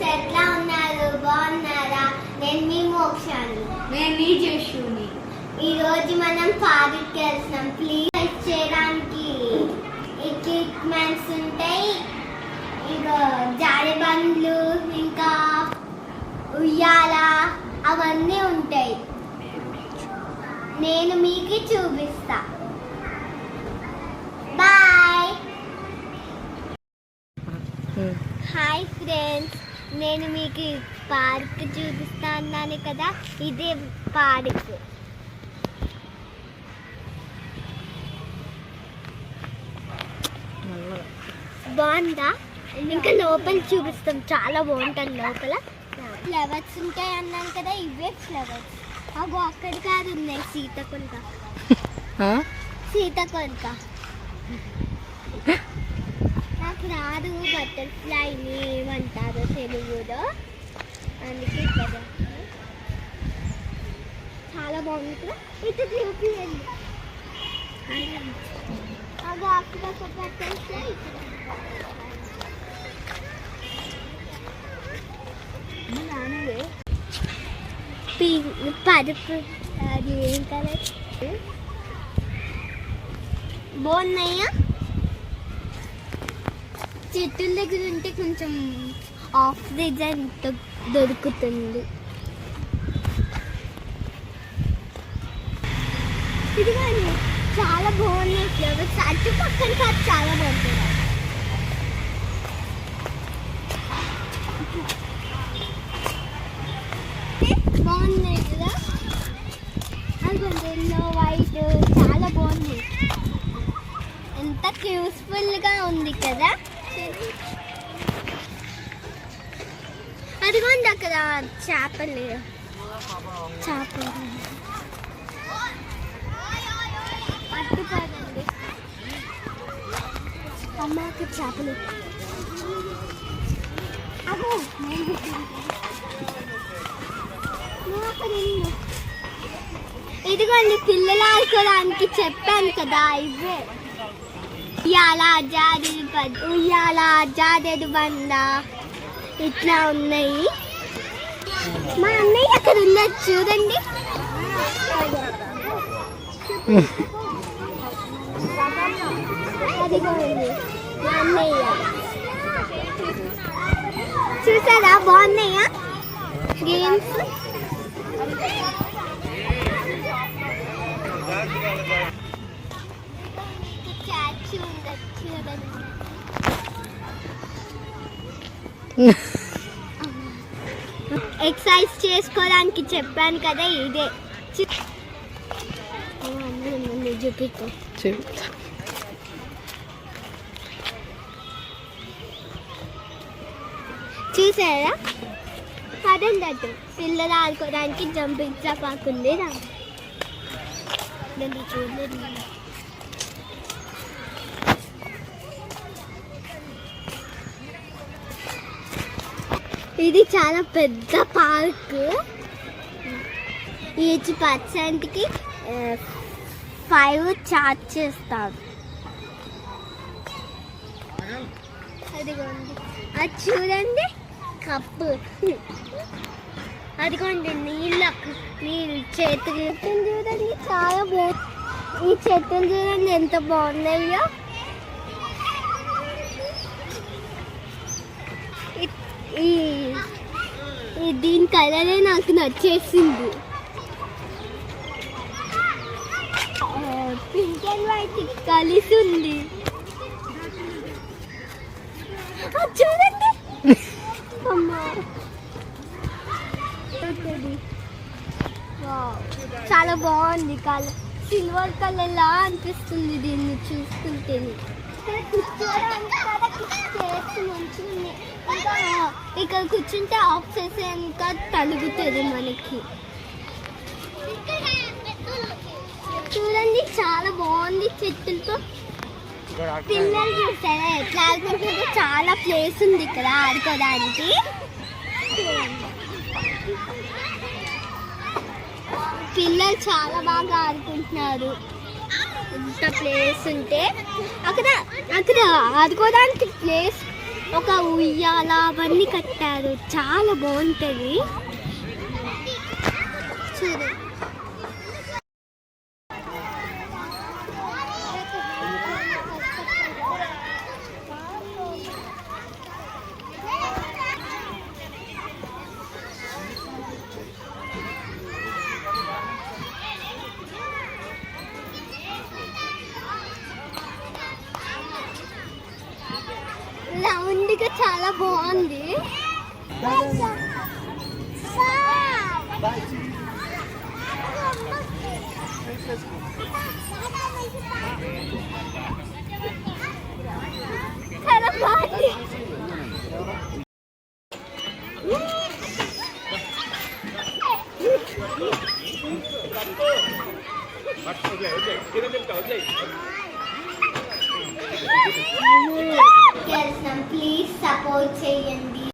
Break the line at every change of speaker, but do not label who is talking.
Friends, ఎట్లా ఉన్నారు? బాగున్నారా? నేను మీ మోక్షాన్ని.
నేను మీ జషుని.
ఈరోజు మనం పార్క్కి వెళ్తున్నాం. ప్లీజ్ చేయడానికి ఎక్విప్మెంట్స్ ఉంటాయి, ఇంకా జారి బండ్లు, ఇంకా ఉయ్యాల, అవన్నీ ఉంటాయి. నేను మీకు చూపిస్తా. బాయ్. హాయ్ ఫ్రెండ్స్, నేను మీకు పార్క్ చూపిస్తా అన్నాను కదా, ఇదే పార్క్. బాగుందా? ఇంకా లోపల చూపిస్తాం, చాలా బాగుంటుంది లోపల. ఫ్లవర్స్ ఉంటాయి అన్నాను కదా, ఇవే ఫ్లవర్స్. అగో అక్కడ కాదు ఉన్నాయి, సీతాకొలక. సీతాకొలక నాకు రాదు, బటర్ఫ్లైని ఏమంటారు తెలుగులో, అందుకే కదా. చాలా బాగుంది కదా, ఇటు చూపించండి. అగో అక్కడ ఒక బటర్ఫ్లై, పరుపు, అది ఏం కలర్? బాగున్నాయా? చెట్టుల దగ్గర ఉంటే కొంచెం ఆక్సిజన్ దొరుకుతుంది. ఇది కానీ చాలా బాగున్నాయి ఫ్లవర్స్, అటు పక్కన కాదు, చాలా బాగుంటుంది. బాగున్నాయి కదా, అందుకంటే ఎల్లో వైట్ చాలా బాగుంది. ఎంత యూస్ఫుల్గా ఉంది కదా. అదిగోండి అక్కడ చేపలు అట్టుకోదండి అమ్మకి చేపలు. అగో ఇదిగోండి పిల్లలు ఆడుకోవడానికి చెప్పాను కదా, ఇవే ఉయ్యాల, జారెడు బండ, ఇట్లా ఉన్నాయి. మా అన్నయ్య అక్కడ ఉన్నది చూడండి. అదిగోండి మా అన్నయ్య, చూసారా? బాగున్నాయా గేమ్స్? ఎక్సర్సైజ్ చేసుకోవడానికి చెప్పాను కదా, ఇదే. చూసారా? పదండి అటు, పిల్లలు ఆడుకోవడానికి జంపింగ్ ట్రాక్ ఉంది. చూడలేదు. ఇది చాలా పెద్ద పార్క్. ఈచ్ పర్సెంట్కి 5 చార్జ్ చేస్తారు. అదిగోండి, అది చూడండి కప్పు. అదిగోండి నీళ్ళు చేతులు చూడండి, చాలా బాగుంది. ఈ చెట్టులు చూడండి ఎంత బాగున్నాయో. దీని కలరే నాకు నచ్చేసింది. పింక్ అండ్ వైట్ కలిసి ఉంది. చూడండి అమ్మా, చాలా బాగుంది. కలర్ సిల్వర్ కలర్ లా అనిపిస్తుంది దీన్ని చూస్తుంటే. ఇక్కడ కూర్చుంటే ఆఫ్ చేసే ఇంకా తలుగుతుంది మనకి. చూడండి చాలా బాగుంది చెట్టులతో. పిల్లలు చూస్తారా ఎట్లా ఆడుకుంటుంటే? చాలా ప్లేస్ ఉంది ఇక్కడ ఆడుకోవడానికి. పిల్లలు చాలా బాగా ఆడుకుంటున్నారు. ఇంత ప్లేస్ ఉంటే అక్కడ ఆడుకోవడానికి ప్లేస్ ఒక ఉయ్యాల అవన్నీ కట్టారు, చాలా బాగుంటుంది. చూడు రౌండ్గా చాలా బాగుంది. చాలా బాగుంది. ప్లీజ్ సపోర్ట్ చేయండి.